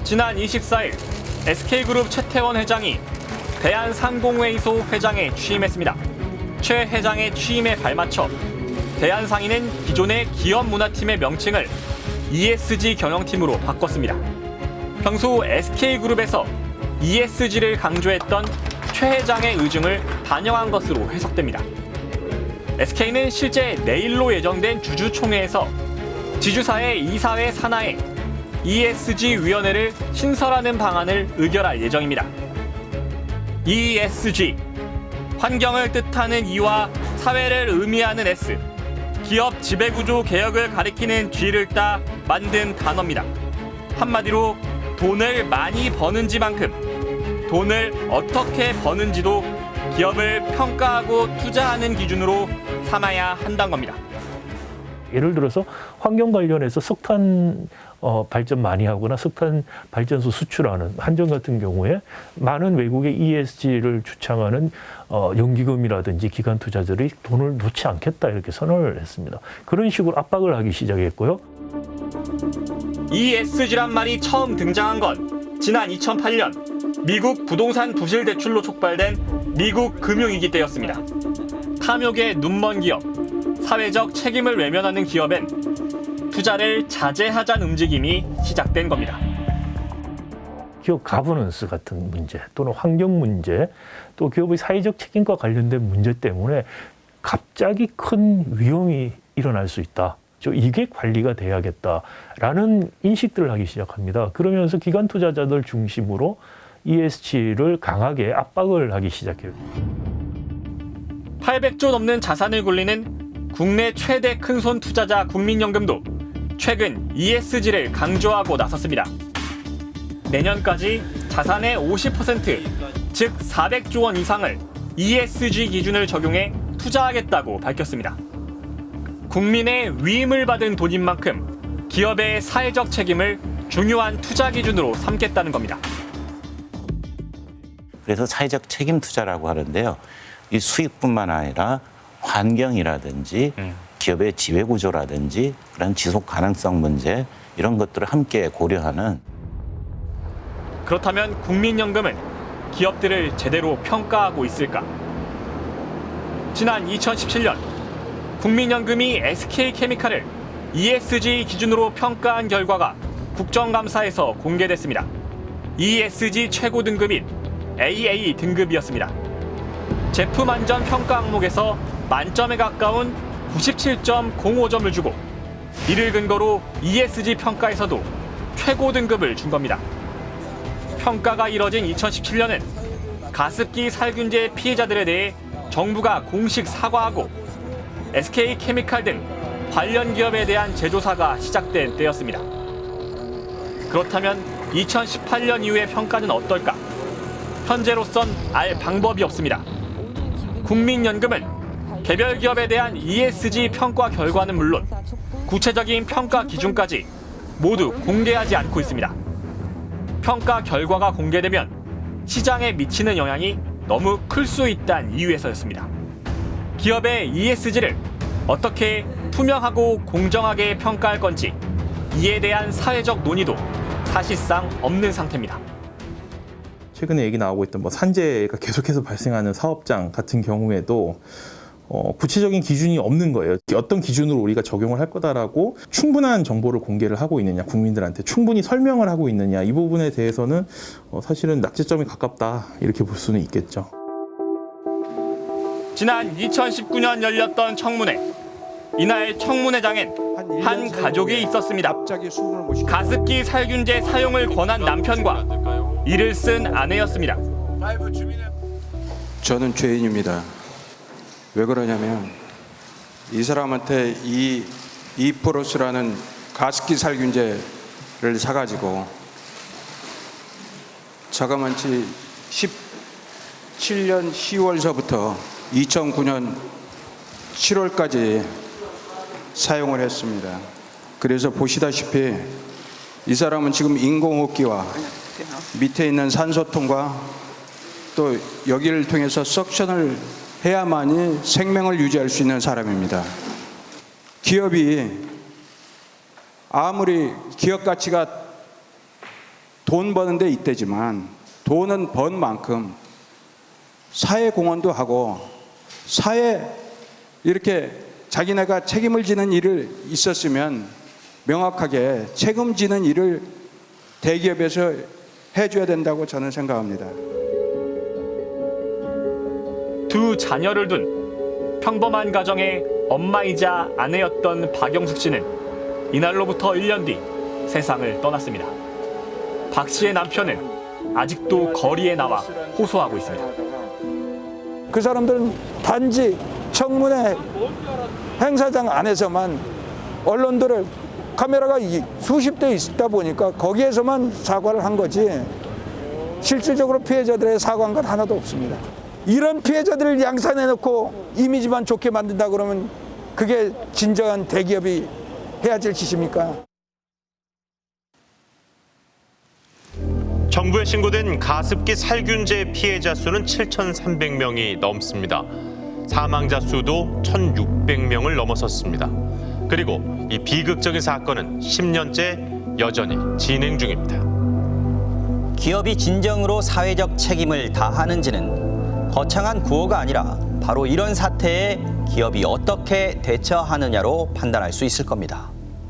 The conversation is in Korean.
지난 24일 SK그룹 최태원 회장이 대한상공회의소 회장에 취임했습니다. 최 회장의 취임에 발맞춰 대한상인은 기존의 기업문화팀의 명칭을 ESG 경영팀으로 바꿨습니다. 평소 SK그룹에서 ESG를 강조했던 최 회장의 의중을 반영한 것으로 해석됩니다. SK는 실제 내일로 예정된 주주총회에서 지주사의 이사회 산하에 ESG-위원회를 신설하는 방안을 의결할 예정입니다. ESG, 환경을 뜻하는 E와 사회를 의미하는 S, 기업 지배구조 개혁을 가리키는 G를 따 만든 단어입니다. 한마디로 돈을 많이 버는지만큼 돈을 어떻게 버는지도 기업을 평가하고 투자하는 기준으로 삼아야 한다는 겁니다. 예를 들어서 환경 관련해서 석탄 발전 많이 하거나 석탄 발전소 수출하는 한전 같은 경우에 많은 외국의 ESG를 주창하는 연기금이라든지 기관 투자들이 돈을 놓지 않겠다 이렇게 선언을 했습니다. 그런 식으로 압박을 하기 시작했고요. ESG란 말이 처음 등장한 건 지난 2008년 미국 부동산 부실 대출로 촉발된 미국 금융위기 때였습니다. 탐욕에 눈먼 기업, 사회적 책임을 외면하는 기업엔 투자를 자제하자는 움직임이 시작된 겁니다. 기업 가버넌스 같은 문제 또는 환경 문제 또 기업의 사회적 책임과 관련된 문제 때문에 갑자기 큰 위험이 일어날 수 있다. 이게 관리가 돼야겠다라는 인식들을 하기 시작합니다. 그러면서 기관 투자자들 중심으로 ESG를 강하게 압박을 하기 시작해요. 800조 넘는 자산을 굴리는 국내 최대 큰손 투자자 국민연금도 최근 ESG를 강조하고 나섰습니다. 내년까지 자산의 50%, 즉 400조 원 이상을 ESG 기준을 적용해 투자하겠다고 밝혔습니다. 국민의 위임을 받은 돈인 만큼 기업의 사회적 책임을 중요한 투자 기준으로 삼겠다는 겁니다. 그래서 사회적 책임 투자라고 하는데요. 이 수익뿐만 아니라 환경이라든지 기업의 지배 구조라든지 그런 지속 가능성 문제 이런 것들을 함께 고려하는. 그렇다면 국민연금은 기업들을 제대로 평가하고 있을까? 지난 2017년 국민연금이 SK케미칼을 ESG 기준으로 평가한 결과가 국정감사에서 공개됐습니다. ESG 최고 등급인 AA 등급이었습니다. 제품 안전 평가 항목에서 만점에 가까운 97.05점을 주고 이를 근거로 ESG 평가에서도 최고 등급을 준 겁니다. 평가가 이뤄진 2017년은 가습기 살균제 피해자들에 대해 정부가 공식 사과하고 SK케미칼 등 관련 기업에 대한 재조사가 시작된 때였습니다. 그렇다면 2018년 이후의 평가는 어떨까? 현재로선 알 방법이 없습니다. 국민연금은 개별 기업에 대한 ESG 평가 결과는 물론 구체적인 평가 기준까지 모두 공개하지 않고 있습니다. 평가 결과가 공개되면 시장에 미치는 영향이 너무 클 수 있다는 이유에서였습니다. 기업의 ESG를 어떻게 투명하고 공정하게 평가할 건지 이에 대한 사회적 논의도 사실상 없는 상태입니다. 최근에 얘기 나오고 있던 산재가 계속해서 발생하는 사업장 같은 경우에도 구체적인 기준이 없는 거예요. 어떤 기준으로 우리가 적용을 할 거다라고 충분한 정보를 공개를 하고 있느냐, 국민들한테 충분히 설명을 하고 있느냐, 이 부분에 대해서는 사실은 낙제점이 가깝다 이렇게 볼 수는 있겠죠. 지난 2019년 열렸던 청문회. 이날 청문회장엔 한 가족이 있었습니다. 가습기 살균제 사용을 권한 남편과 이를 쓴 아내였습니다. 저는 죄인입니다. 왜 그러냐면 이 사람한테 이 이프로스라는 가습기 살균제를 사가지고 자그만치 17년 10월서부터 2009년 7월까지 사용을 했습니다. 그래서 보시다시피 이 사람은 지금 인공호흡기와 밑에 있는 산소통과 또 여기를 통해서 석션을 해야만이 생명을 유지할 수 있는 사람입니다. 기업이 아무리 기업 가치가 돈 버는 데 있대지만 돈은 번 만큼 사회 공헌도 하고 사회 이렇게 자기네가 책임을 지는 일을 있었으면 명확하게 책임지는 일을 대기업에서 해줘야 된다고 저는 생각합니다. 두 자녀를 둔 평범한 가정의 엄마이자 아내였던 박영숙 씨는 이날로부터 1년 뒤 세상을 떠났습니다. 박 씨의 남편은 아직도 거리에 나와 호소하고 있습니다. 그 사람들은 단지 청문회 행사장 안에서만 언론들을 카메라가 수십 대 있다 보니까 거기에서만 사과를 한 거지 실질적으로 피해자들의 사과한 건 하나도 없습니다. 이런 피해자들을 양산해놓고 이미지만 좋게 만든다 그러면 그게 진정한 대기업이 해야 될 짓입니까? 정부에 신고된 가습기 살균제 피해자 수는 7,300명이 넘습니다. 사망자 수도 1,600명을 넘어섰습니다. 그리고 이 비극적인 사건은 10년째 여전히 진행 중입니다. 기업이 진정으로 사회적 책임을 다하는지는 거창한 구호가 아니라 바로 이런 사태에 기업이 어떻게 대처하느냐로 판단할 수 있을 겁니다.